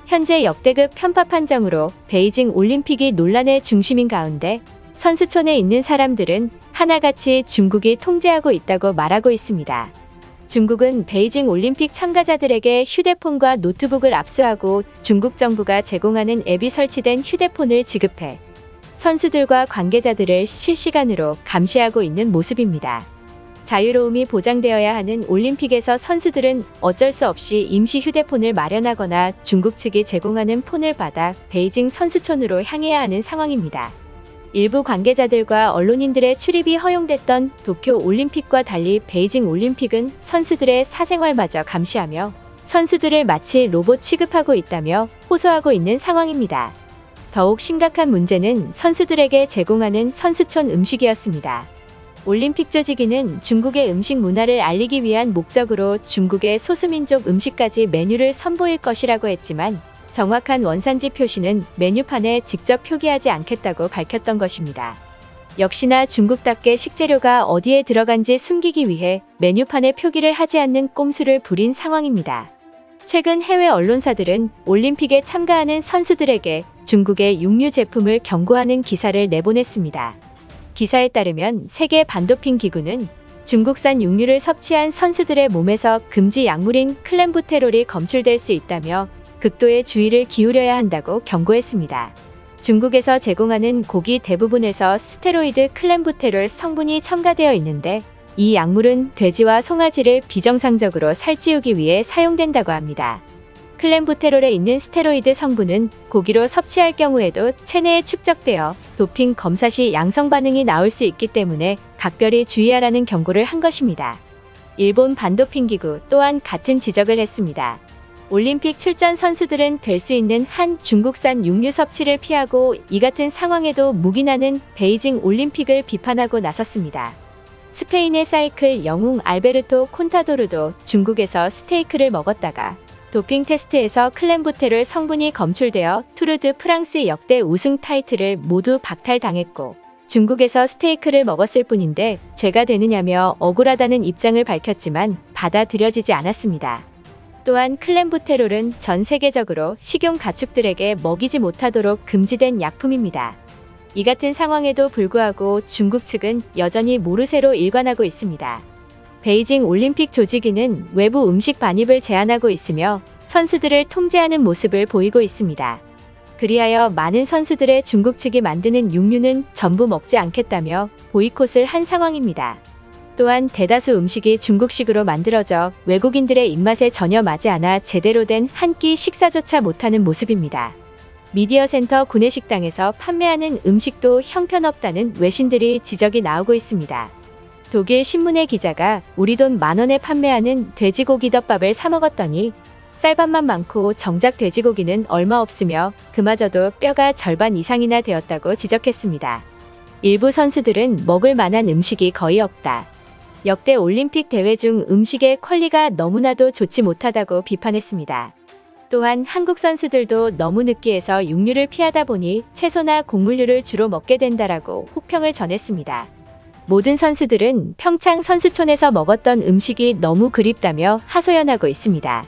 현재 역대급 편파 판정으로 베이징 올림픽이 논란의 중심인 가운데 선수촌에 있는 사람들은 하나같이 중국이 통제하고 있다고 말하고 있습니다. 중국은 베이징 올림픽 참가자들에게 휴대폰과 노트북을 압수하고 중국 정부가 제공하는 앱이 설치된 휴대폰을 지급해 선수들과 관계자들을 실시간으로 감시하고 있는 모습입니다. 자유로움이 보장되어야 하는 올림픽에서 선수들은 어쩔 수 없이 임시 휴대폰을 마련하거나 중국 측이 제공하는 폰을 받아 베이징 선수촌으로 향해야 하는 상황입니다. 일부 관계자들과 언론인들의 출입이 허용됐던 도쿄 올림픽과 달리 베이징 올림픽은 선수들의 사생활마저 감시하며 선수들을 마치 로봇 취급하고 있다며 호소하고 있는 상황입니다. 더욱 심각한 문제는 선수들에게 제공하는 선수촌 음식이었습니다. 올림픽 조직위는 중국의 음식 문화를 알리기 위한 목적으로 중국의 소수민족 음식까지 메뉴를 선보일 것이라고 했지만 정확한 원산지 표시는 메뉴판에 직접 표기하지 않겠다고 밝혔던 것입니다. 역시나 중국답게 식재료가 어디에 들어간지 숨기기 위해 메뉴판에 표기를 하지 않는 꼼수를 부린 상황입니다. 최근 해외 언론사들은 올림픽에 참가하는 선수들에게 중국의 육류 제품을 경고하는 기사를 내보냈습니다. 기사에 따르면 세계 반도핑 기구는 중국산 육류를 섭취한 선수들의 몸에서 금지 약물인 클렌부테롤이 검출될 수 있다며 극도의 주의를 기울여야 한다고 경고했습니다. 중국에서 제공하는 고기 대부분에서 스테로이드 클렌부테롤 성분이 첨가되어 있는데 이 약물은 돼지와 송아지를 비정상적으로 살찌우기 위해 사용된다고 합니다. 클렌부테롤에 있는 스테로이드 성분은 고기로 섭취할 경우에도 체내에 축적되어 도핑 검사 시 양성 반응이 나올 수 있기 때문에 각별히 주의하라는 경고를 한 것입니다. 일본 반도핑기구 또한 같은 지적을 했습니다. 올림픽 출전 선수들은 될 수 있는 한 중국산 육류 섭취를 피하고 이 같은 상황에도 묵인하는 베이징 올림픽을 비판하고 나섰습니다. 스페인의 사이클 영웅 알베르토 콘타도르도 중국에서 스테이크를 먹었다가 도핑 테스트에서 클렌부테롤 성분이 검출되어 투르 드 프랑스 역대 우승 타이틀을 모두 박탈당했고 중국에서 스테이크를 먹었을 뿐인데 죄가 되느냐며 억울하다는 입장을 밝혔지만 받아들여지지 않았습니다. 또한 클렌부테롤은 전 세계적으로 식용 가축들에게 먹이지 못하도록 금지된 약품입니다. 이 같은 상황에도 불구하고 중국 측은 여전히 모르쇠로 일관하고 있습니다. 베이징 올림픽 조직위는 외부 음식 반입을 제한하고 있으며 선수들을 통제하는 모습을 보이고 있습니다. 그리하여 많은 선수들의 중국 측이 만드는 육류는 전부 먹지 않겠다며 보이콧을 한 상황입니다. 또한 대다수 음식이 중국식으로 만들어져 외국인들의 입맛에 전혀 맞지 않아 제대로 된 한 끼 식사조차 못하는 모습입니다. 미디어센터 구내식당에서 판매하는 음식도 형편없다는 외신들이 지적이 나오고 있습니다. 독일 신문의 기자가 우리 돈 10,000원에 판매하는 돼지고기덮밥을 사 먹었더니 쌀밥만 많고 정작 돼지고기는 얼마 없으며 그마저도 뼈가 절반 이상이나 되었다고 지적했습니다. 일부 선수들은 먹을 만한 음식이 거의 없다. 역대 올림픽 대회 중 음식의 퀄리가 너무나도 좋지 못하다고 비판했습니다. 또한 한국 선수들도 너무 느끼해서 육류를 피하다 보니 채소나 곡물류를 주로 먹게 된다라고 혹평을 전했습니다. 모든 선수들은 평창 선수촌에서 먹었던 음식이 너무 그립다며 하소연하고 있습니다.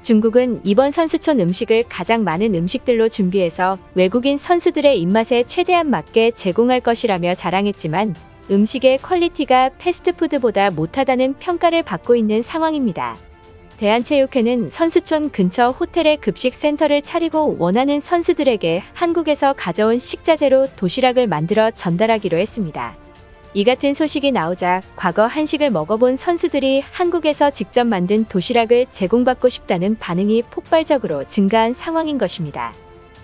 중국은 이번 선수촌 음식을 가장 많은 음식들로 준비해서 외국인 선수들의 입맛에 최대한 맞게 제공할 것이라며 자랑했지만 음식의 퀄리티가 패스트푸드보다 못하다는 평가를 받고 있는 상황입니다. 대한체육회는 선수촌 근처 호텔에 급식센터를 차리고 원하는 선수들에게 한국에서 가져온 식자재로 도시락을 만들어 전달하기로 했습니다. 이 같은 소식이 나오자 과거 한식을 먹어본 선수들이 한국에서 직접 만든 도시락을 제공받고 싶다는 반응이 폭발적으로 증가한 상황인 것입니다.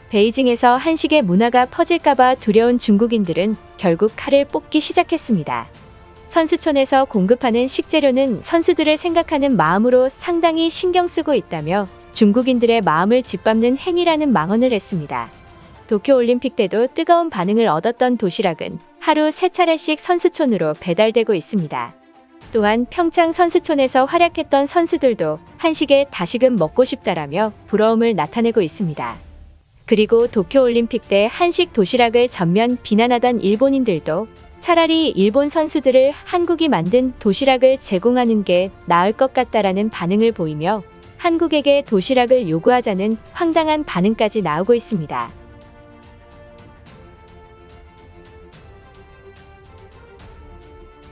베이징에서 한식의 문화가 퍼질까봐 두려운 중국인들은 결국 칼을 뽑기 시작했습니다. 선수촌에서 공급하는 식재료는 선수들을 생각하는 마음으로 상당히 신경 쓰고 있다며 중국인들의 마음을 짓밟는 행위라는 망언을 했습니다. 도쿄올림픽 때도 뜨거운 반응을 얻었던 도시락은 하루 3차례씩 선수촌으로 배달되고 있습니다. 또한 평창 선수촌에서 활약했던 선수들도 한식에 다시금 먹고 싶다라며 부러움을 나타내고 있습니다. 그리고 도쿄올림픽 때 한식 도시락을 전면 비난하던 일본인들도 차라리 일본 선수들을 한국이 만든 도시락을 제공하는 게 나을 것 같다라는 반응을 보이며 한국에게 도시락을 요구하자는 황당한 반응까지 나오고 있습니다.